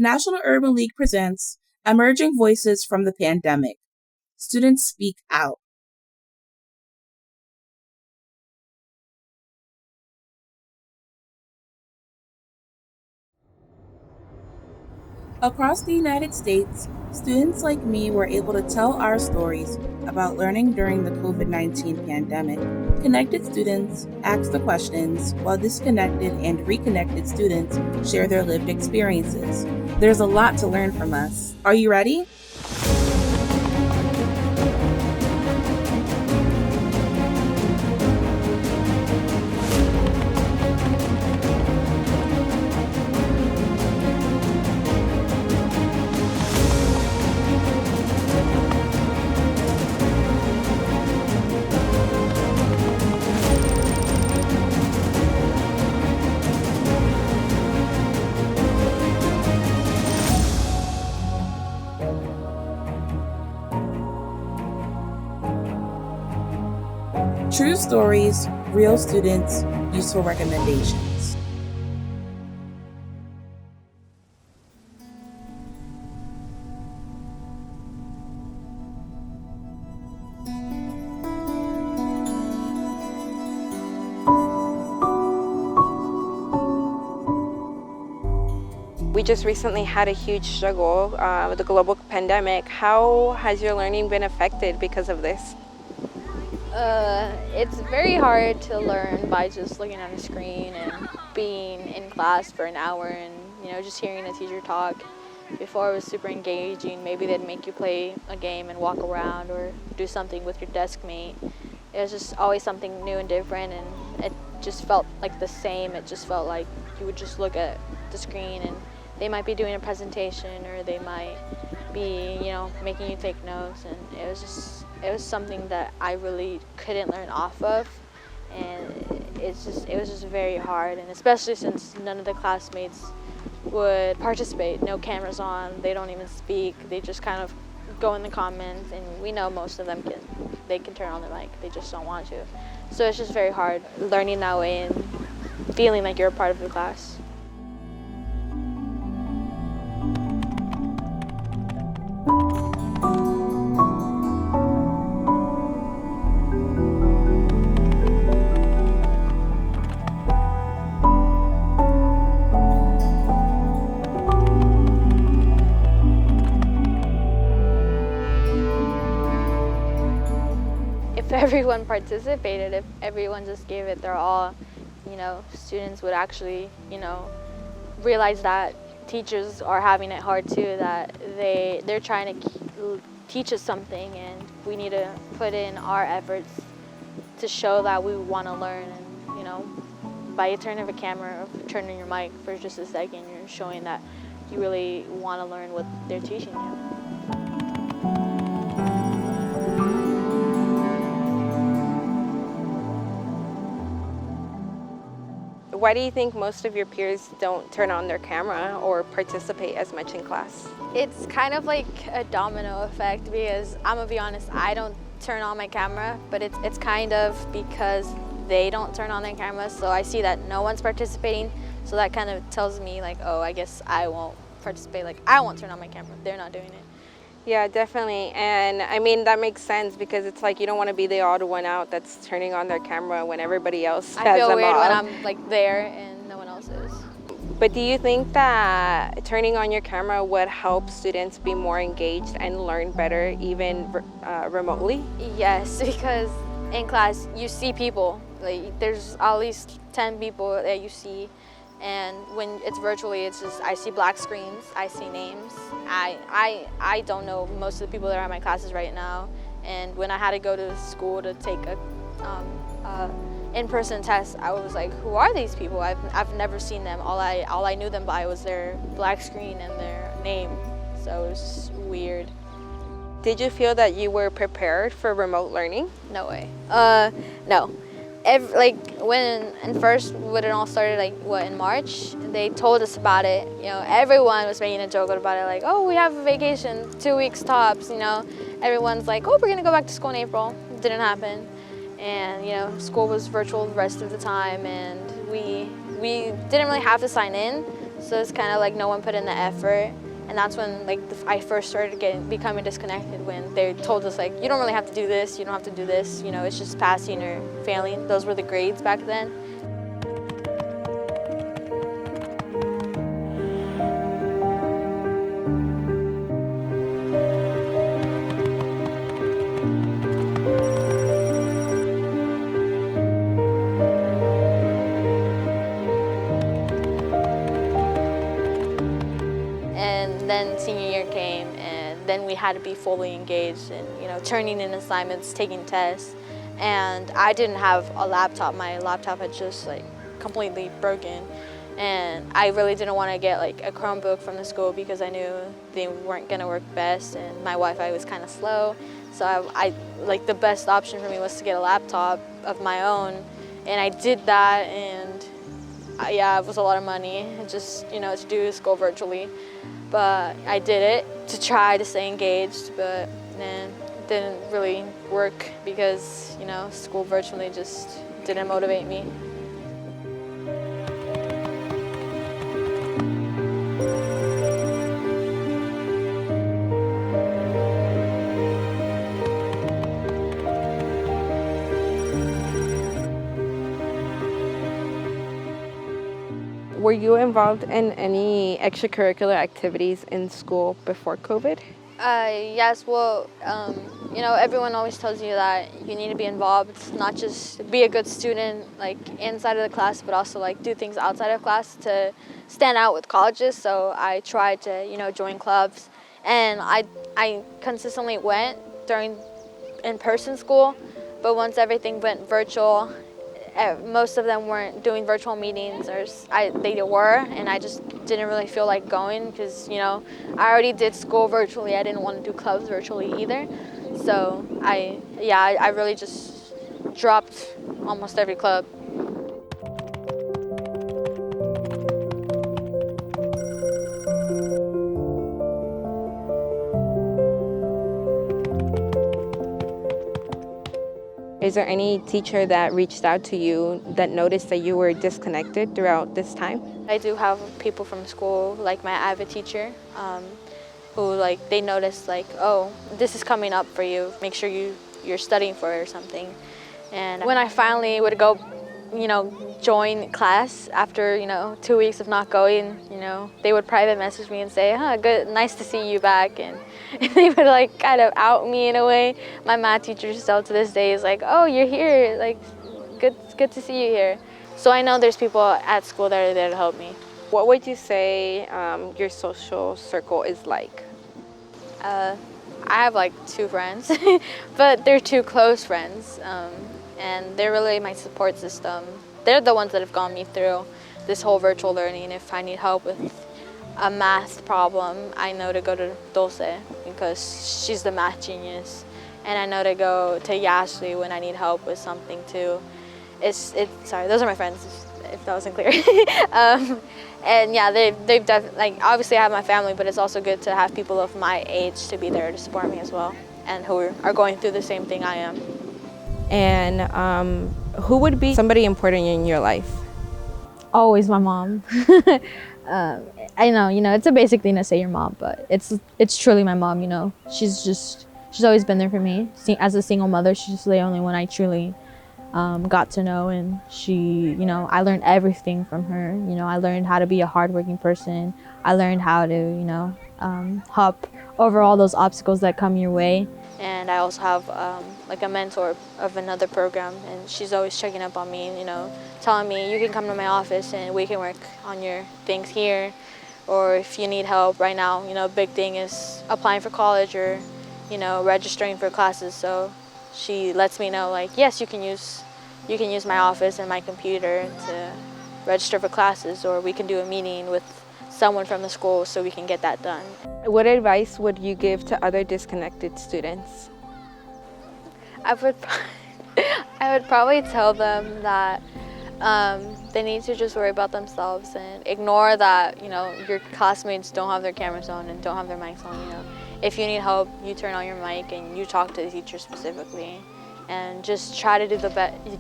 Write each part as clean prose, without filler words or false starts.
National Urban League presents Emerging Voices from the Pandemic. Students speak out. Across the United States, students like me were able to tell our stories about learning during the COVID-19 pandemic. Connected students ask the questions, while disconnected and reconnected students share their lived experiences. There's a lot to learn from us. Are you ready? True stories, real students, useful recommendations. We just recently had a huge struggle with the global pandemic. How has your learning been affected because of this? It's very hard to learn by just looking at a screen and being in class for an hour and just hearing a teacher talk. Before it was super engaging. Maybe they'd make you play a game and walk around or do something with your desk mate. It was just always something new and different, and it just felt like the same. It just felt like you would just look at the screen and they might be doing a presentation or they might be making you take notes, and it was something that I really couldn't learn off of, and it was just very hard, and especially since none of the classmates would participate. No cameras on, they don't even speak, they just kind of go in the comments, and we know most of them can turn on the mic, they just don't want to. So it's just very hard learning that way and feeling like you're a part of the class. If everyone participated, if everyone just gave it their all, students would actually, realize that teachers are having it hard too, that they're trying to teach us something, and we need to put in our efforts to show that we want to learn. And by a turn of a camera or turning your mic for just a second, you're showing that you really want to learn what they're teaching you. Why do you think most of your peers don't turn on their camera or participate as much in class? It's kind of like a domino effect, because I'm gonna be honest, I don't turn on my camera, but it's kind of because they don't turn on their cameras, so I see that no one's participating, so that kind of tells me like, oh, I guess I won't participate, like I won't turn on my camera, they're not doing it. Yeah, definitely. And I mean, that makes sense, because it's like you don't want to be the odd one out that's turning on their camera when everybody else has them off. I feel weird when I'm like there and no one else is. But do you think that turning on your camera would help students be more engaged and learn better even remotely? Yes, because in class you see people, like there's at least 10 people that you see, and when it's virtually, it's just I see black screens, I see names. I don't know most of the people that are in my classes right now, and when I had to go to school to take a in-person test, I was like, who are these people? I've never seen them. All I knew them by was their black screen and their name, so it was weird. Did you feel that you were prepared for remote learning? No way. No. When it all started, in March, they told us about it. Everyone was making a joke about it, like, oh, we have a vacation, 2 weeks tops. Everyone's like, oh, we're gonna go back to school in April. It didn't happen, and school was virtual the rest of the time, and we didn't really have to sign in. So it's kind of like no one put in the effort. And that's when like I first started becoming disconnected, when they told us like, you don't really have to do this, you don't have to do this, you know, it's just passing or failing. Those were the grades back then. And then senior year came, and then we had to be fully engaged in, you know, turning in assignments, taking tests. And I didn't have a laptop. My laptop had just like completely broken. And I really didn't want to get like a Chromebook from the school because I knew they weren't going to work best, and my Wi-Fi was kind of slow. So I like the best option for me was to get a laptop of my own. And I did that, and yeah, it was a lot of money, just, you know, to do school virtually. But I did it to try to stay engaged, but then it didn't really work because, you know, school virtually just didn't motivate me. Were you involved in any extracurricular activities in school before COVID? Yes, well, you know, everyone always tells you that you need to be involved, not just be a good student, like inside of the class, but also like do things outside of class to stand out with colleges. So I tried to, you know, join clubs, and I consistently went during in-person school, but once everything went virtual, most of them weren't doing virtual meetings, or they were, and I just didn't really feel like going because, you know, I already did school virtually. I didn't want to do clubs virtually either. So I really just dropped almost every club. Is there any teacher that reached out to you that noticed that you were disconnected throughout this time? I do have people from school, like my AVID teacher, who like they noticed like, oh, this is coming up for you. Make sure you're studying for it or something. And when I finally would go, you know, join class after, you know, 2 weeks of not going, you know, they would private message me and say, good, nice to see you back. And they would like kind of out me in a way. My math teacher still to this day is like, oh, you're here, like, good to see you here. So I know there's people at school that are there to help me. What would you say your social circle is like? I have like 2 friends, but they're 2 close friends, and they're really my support system. They're the ones that have gotten me through this whole virtual learning. If I need help with a math problem, I know to go to Dulce because she's the math genius, and I know to go to Yashley when I need help with something too. Sorry, those are my friends, if that wasn't clear. And yeah, they've definitely, like, obviously I have my family, but it's also good to have people of my age to be there to support me as well, and who are going through the same thing I am. And who would be somebody important in your life? Always my mom. I know, you know, it's a basic thing to say your mom, but it's truly my mom, you know. She's always been there for me. As a single mother, she's the only one I truly got to know, and she, you know, I learned everything from her. You know, I learned how to be a hardworking person. I learned how to, you know, hop over all those obstacles that come your way. And I also have like a mentor of another program, and she's always checking up on me, you know, telling me, you can come to my office and we can work on your things here. Or if you need help right now, you know, a big thing is applying for college or, you know, registering for classes. So she lets me know, like, yes, you can use my office and my computer to register for classes, or we can do a meeting with someone from the school so we can get that done. What advice would you give to other disconnected students? I would probably tell them that they need to just worry about themselves and ignore that, you know, your classmates don't have their cameras on and don't have their mics on. You know, if you need help, you turn on your mic and you talk to the teacher specifically, and just try to do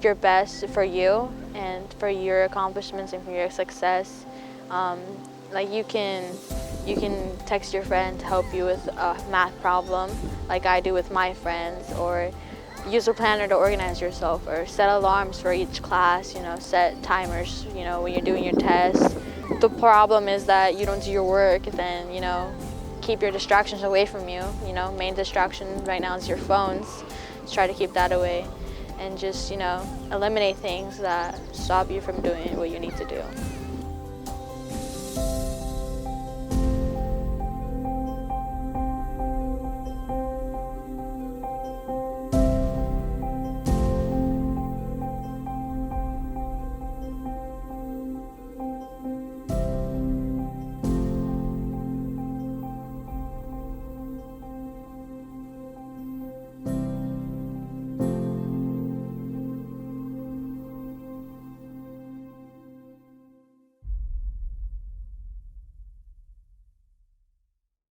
your best for you and for your accomplishments and for your success. Like you can text your friend to help you with a math problem, like I do with my friends, or use a planner to organize yourself, or set alarms for each class, set timers, when you're doing your tests. The problem is that you don't do your work, then, keep your distractions away from you. Main distraction right now is your phones. Just try to keep that away and just, eliminate things that stop you from doing what you need to do.